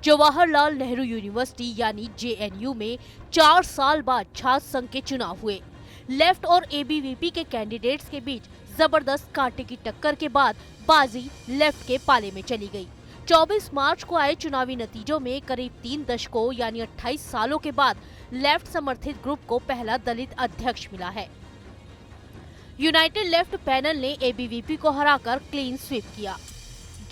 Jawaharlal Nehru university यानी JNU में 4 साल बाद छात्र संघ के चुनाव हुए। लेफ्ट और एबीवीपी के कैंडिडेट्स के बीच जबरदस्त कांटे की टक्कर के बाद बाजी लेफ्ट के पाले में चली गई। 24 मार्च को आए चुनावी नतीजों में करीब 3 दशकों यानी 28 सालों के बाद लेफ्ट समर्थित ग्रुप को पहला दलित अध्यक्ष मिला है। यूनाइटेड लेफ्ट पैनल ने एबीवीपी को हराकर क्लीन स्वीप किया।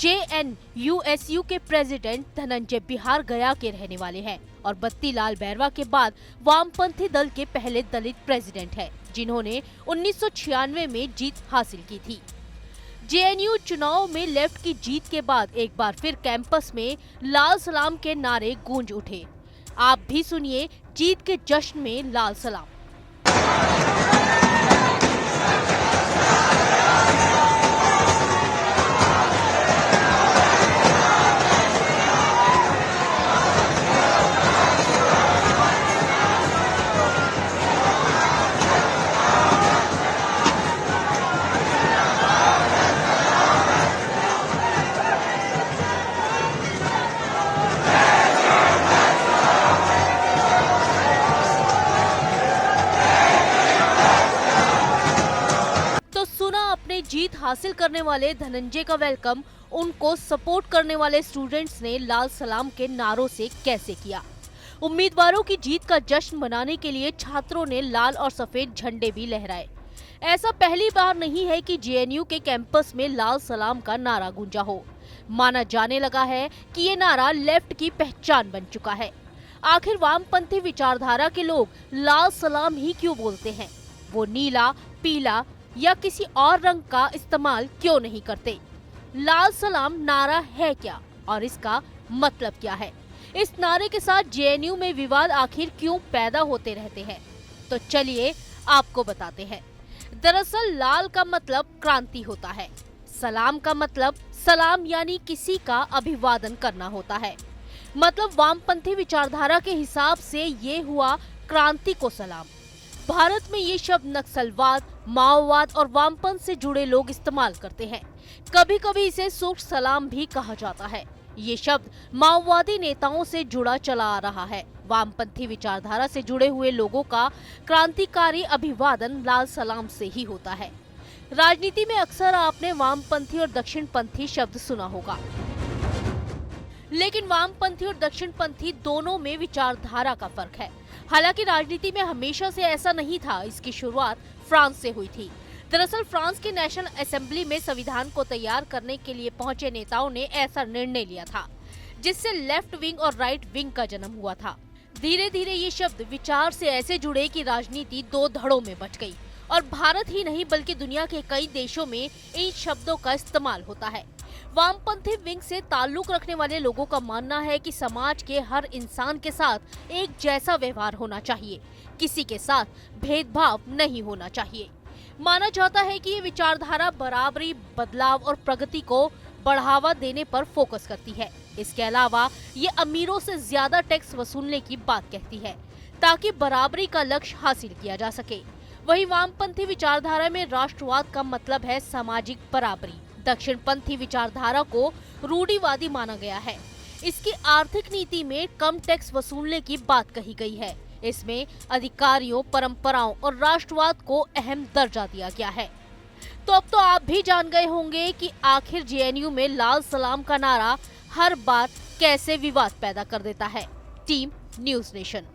जेएनयूएसयू के प्रेसिडेंट धनंजय बिहार गया के रहने वाले हैं और बत्तीलाल बैरवा के बाद वामपंथी दल के पहले दलित प्रेसिडेंट हैं, जिन्होंने 1996 में जीत हासिल की थी। जेएनयू चुनाव में लेफ्ट की जीत के बाद एक बार फिर कैंपस में लाल सलाम के नारे गूंज उठे। आप भी सुनिए जीत के जश्न में लाल सलाम। अपने जीत हासिल करने वाले धनंजय का वेलकम उनको सपोर्ट करने वाले स्टूडेंट्स ने लाल सलाम के नारों से कैसे किया। उम्मीदवारों की जीत का जश्न मनाने के लिए छात्रों ने लाल और सफेद झंडे भी लहराए। ऐसा पहली बार नहीं है कि जेएनयू के कैंपस में लाल सलाम का नारा गूंजा हो। माना जाने लगा है कि ये नारा लेफ्ट की पहचान बन चुका है। आखिर वामपंथी विचारधारा के लोग लाल सलाम ही क्यों बोलते हैं? वो नीला, पीला या किसी और रंग का इस्तेमाल क्यों नहीं करते? लाल सलाम नारा है क्या और इसका मतलब क्या है? इस नारे के साथ जेएनयू में विवाद आखिर क्यों पैदा होते रहते हैं? तो चलिए आपको बताते हैं। दरअसल लाल का मतलब क्रांति होता है, सलाम का मतलब सलाम यानी किसी का अभिवादन करना होता है। मतलब वामपंथी विचारधारा के हिसाब से ये हुआ क्रांति को सलाम। भारत में ये शब्द नक्सलवाद, माओवाद और वामपंथ से जुड़े लोग इस्तेमाल करते हैं। कभी कभी इसे सूक्ष्म सलाम भी कहा जाता है। ये शब्द माओवादी नेताओं से जुड़ा चला आ रहा है। वामपंथी विचारधारा से जुड़े हुए लोगों का क्रांतिकारी अभिवादन लाल सलाम से ही होता है। राजनीति में अक्सर आपने वामपंथी और दक्षिणपंथी शब्द सुना होगा, लेकिन वामपंथी और दक्षिणपंथी दोनों में विचारधारा का फर्क है। हालांकि राजनीति में हमेशा से ऐसा नहीं था। इसकी शुरुआत फ्रांस से हुई थी। दरअसल फ्रांस की नेशनल असेंबली में संविधान को तैयार करने के लिए पहुंचे नेताओं ने ऐसा निर्णय लिया था, जिससे लेफ्ट विंग और राइट विंग का जन्म हुआ था। धीरे धीरे ये शब्द विचार से ऐसे जुड़े कि राजनीति दो धड़ों में बंट गई और भारत ही नहीं बल्कि दुनिया के कई देशों में इन शब्दों का इस्तेमाल होता है। वामपंथी विंग से ताल्लुक रखने वाले लोगों का मानना है कि समाज के हर इंसान के साथ एक जैसा व्यवहार होना चाहिए, किसी के साथ भेदभाव नहीं होना चाहिए। माना जाता है कि ये विचारधारा बराबरी, बदलाव और प्रगति को बढ़ावा देने पर फोकस करती है। इसके अलावा ये अमीरों से ज्यादा टैक्स वसूलने की बात कहती है ताकि बराबरी का लक्ष्य हासिल किया जा सके। वहीं वामपंथी विचारधारा में राष्ट्रवाद का मतलब है सामाजिक बराबरी। दक्षिणपंथी विचारधारा को रूढ़िवादी माना गया है। इसकी आर्थिक नीति में कम टैक्स वसूलने की बात कही गई है। इसमें अधिकारियों, परंपराओं और राष्ट्रवाद को अहम दर्जा दिया गया है। तो अब तो आप भी जान गए होंगे कि आखिर जेएनयू में लाल सलाम का नारा हर बार कैसे विवाद पैदा कर देता है। Team news nation.